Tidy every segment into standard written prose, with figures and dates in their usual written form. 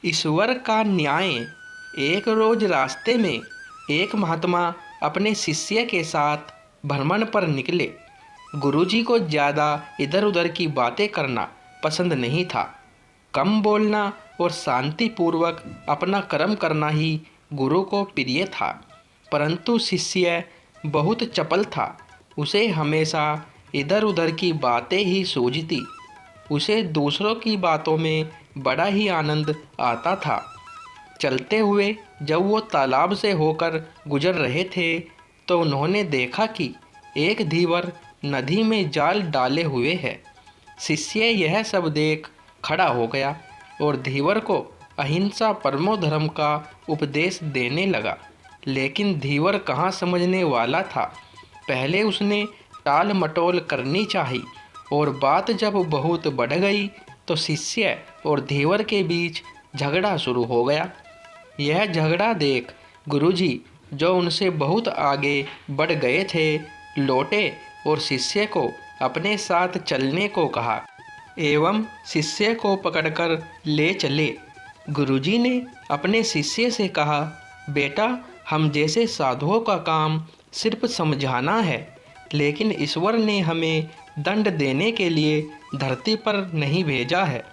ईश्वर का न्याय। एक रोज रास्ते में एक महात्मा अपने शिष्य के साथ भ्रमण पर निकले। गुरुजी को ज़्यादा इधर उधर की बातें करना पसंद नहीं था। कम बोलना और शांतिपूर्वक अपना कर्म करना ही गुरु को प्रिय था। परंतु शिष्य बहुत चपल था। उसे हमेशा इधर उधर की बातें ही सूझती। उसे दूसरों की बातों में बड़ा ही आनंद आता था। चलते हुए जब वो तालाब से होकर गुजर रहे थे तो उन्होंने देखा कि एक धीवर नदी में जाल डाले हुए है। शिष्य यह सब देख खड़ा हो गया और धीवर को अहिंसा परमो धर्म का उपदेश देने लगा। लेकिन धीवर कहाँ समझने वाला था। पहले उसने टाल मटोल करनी चाहिए और बात जब बहुत बढ़ गई तो शिष्य और धीवर के बीच झगड़ा शुरू हो गया। यह झगड़ा देख गुरुजी, जो उनसे बहुत आगे बढ़ गए थे, लौटे और शिष्य को अपने साथ चलने को कहा एवं शिष्य को पकड़कर ले चले। गुरुजी ने अपने शिष्य से कहा, बेटा, हम जैसे साधुओं का काम सिर्फ समझाना है, लेकिन ईश्वर ने हमें दंड देने के लिए धरती पर नहीं भेजा है।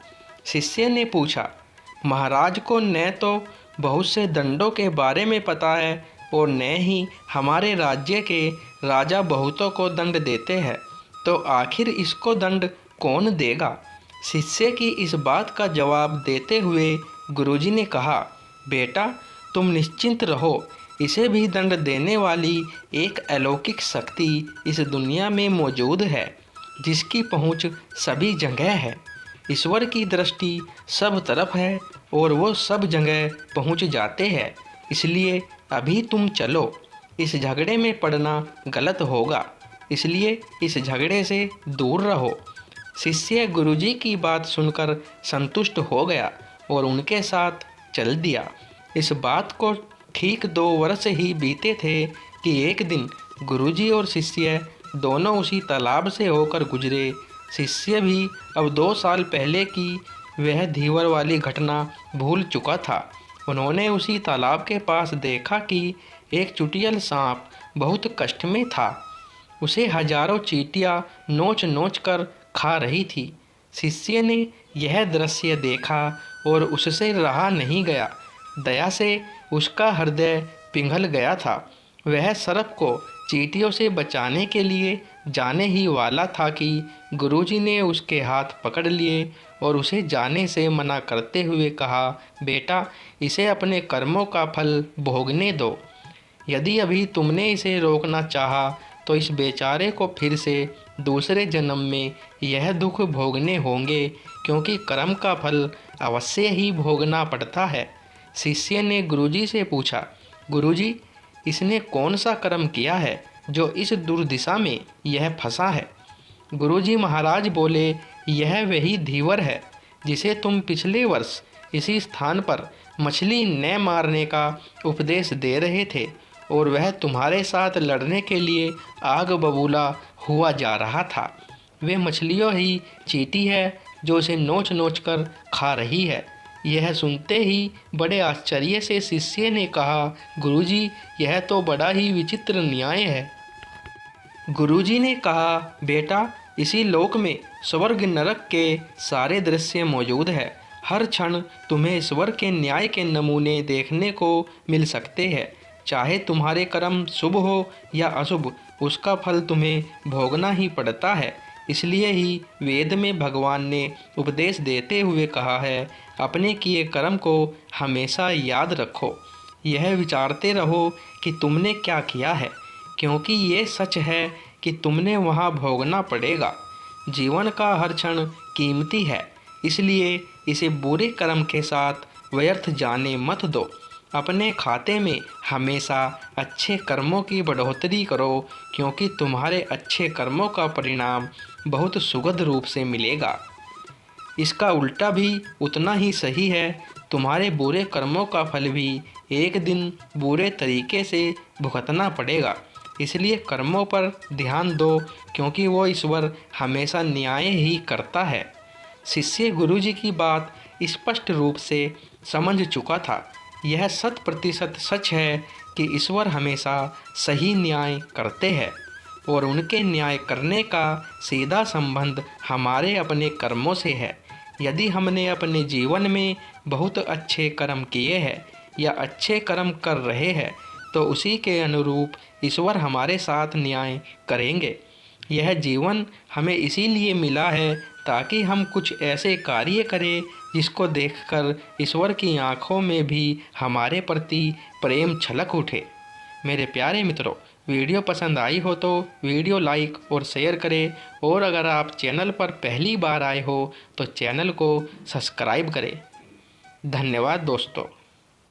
शिष्य ने पूछा, महाराज को न तो बहुत से दंडों के बारे में पता है और न ही हमारे राज्य के राजा बहुतों को दंड देते हैं, तो आखिर इसको दंड कौन देगा। शिष्य की इस बात का जवाब देते हुए गुरुजी ने कहा, बेटा, तुम निश्चिंत रहो, इसे भी दंड देने वाली एक अलौकिक शक्ति इस दुनिया में मौजूद है, जिसकी पहुँच सभी जगह है। ईश्वर की दृष्टि सब तरफ है और वो सब जगह पहुँच जाते हैं। इसलिए अभी तुम चलो, इस झगड़े में पड़ना गलत होगा, इसलिए इस झगड़े से दूर रहो। शिष्य गुरुजी की बात सुनकर संतुष्ट हो गया और उनके साथ चल दिया। इस बात को ठीक 2 वर्ष ही बीते थे कि एक दिन गुरुजी और शिष्य दोनों उसी तालाब से होकर गुजरे। शिष्य भी अब 2 साल पहले की वह धीवर वाली घटना भूल चुका था। उन्होंने उसी तालाब के पास देखा कि एक चुटियल सांप बहुत कष्ट में था। उसे हजारों चींटियां नोच नोच कर खा रही थी। शिष्य ने यह दृश्य देखा और उससे रहा नहीं गया। दया से उसका हृदय पिघल गया था। वह सर्प को चींटियों से बचाने के लिए जाने ही वाला था कि गुरुजी ने उसके हाथ पकड़ लिए और उसे जाने से मना करते हुए कहा, बेटा, इसे अपने कर्मों का फल भोगने दो। यदि अभी तुमने इसे रोकना चाहा तो इस बेचारे को फिर से दूसरे जन्म में यह दुख भोगने होंगे, क्योंकि कर्म का फल अवश्य ही भोगना पड़ता है। शिष्य ने गुरुजी से पूछा, गुरुजी, इसने कौन सा कर्म किया है जो इस दुर्दिशा में यह फंसा है। गुरुजी महाराज बोले, यह वही धीवर है जिसे तुम पिछले वर्ष इसी स्थान पर मछली न मारने का उपदेश दे रहे थे और वह तुम्हारे साथ लड़ने के लिए आग बबूला हुआ जा रहा था। वे मछलियों ही चींटी है जो उसे नोच नोच कर खा रही है। यह सुनते ही बड़े आश्चर्य से शिष्य ने कहा, गुरुजी, यह तो बड़ा ही विचित्र न्याय है। गुरुजी ने कहा, बेटा, इसी लोक में स्वर्ग नरक के सारे दृश्य मौजूद है। हर क्षण तुम्हें ईश्वर के न्याय के नमूने देखने को मिल सकते हैं। चाहे तुम्हारे कर्म शुभ हो या अशुभ, उसका फल तुम्हें भोगना ही पड़ता है। इसलिए ही वेद में भगवान ने उपदेश देते हुए कहा है, अपने किए कर्म को हमेशा याद रखो। यह विचारते रहो कि तुमने क्या किया है, क्योंकि ये सच है कि तुमने वहाँ भोगना पड़ेगा। जीवन का हर क्षण कीमती है, इसलिए इसे बुरे कर्म के साथ व्यर्थ जाने मत दो। अपने खाते में हमेशा अच्छे कर्मों की बढ़ोतरी करो, क्योंकि तुम्हारे अच्छे कर्मों का परिणाम बहुत सुखद रूप से मिलेगा। इसका उल्टा भी उतना ही सही है। तुम्हारे बुरे कर्मों का फल भी एक दिन बुरे तरीके से भुगतना पड़ेगा। इसलिए कर्मों पर ध्यान दो, क्योंकि वो ईश्वर हमेशा न्याय ही करता है। शिष्य गुरुजी की बात स्पष्ट रूप से समझ चुका था। यह 100% सच है कि ईश्वर हमेशा सही न्याय करते हैं और उनके न्याय करने का सीधा संबंध हमारे अपने कर्मों से है। यदि हमने अपने जीवन में बहुत अच्छे कर्म किए हैं या अच्छे कर्म कर रहे हैं तो उसी के अनुरूप ईश्वर हमारे साथ न्याय करेंगे। यह जीवन हमें इसीलिए मिला है ताकि हम कुछ ऐसे कार्य करें जिसको देखकर ईश्वर की आंखों में भी हमारे प्रति प्रेम छलक उठे। मेरे प्यारे मित्रों, वीडियो पसंद आई हो तो वीडियो लाइक और शेयर करें, और अगर आप चैनल पर पहली बार आए हो तो चैनल को सब्सक्राइब करें। धन्यवाद दोस्तों।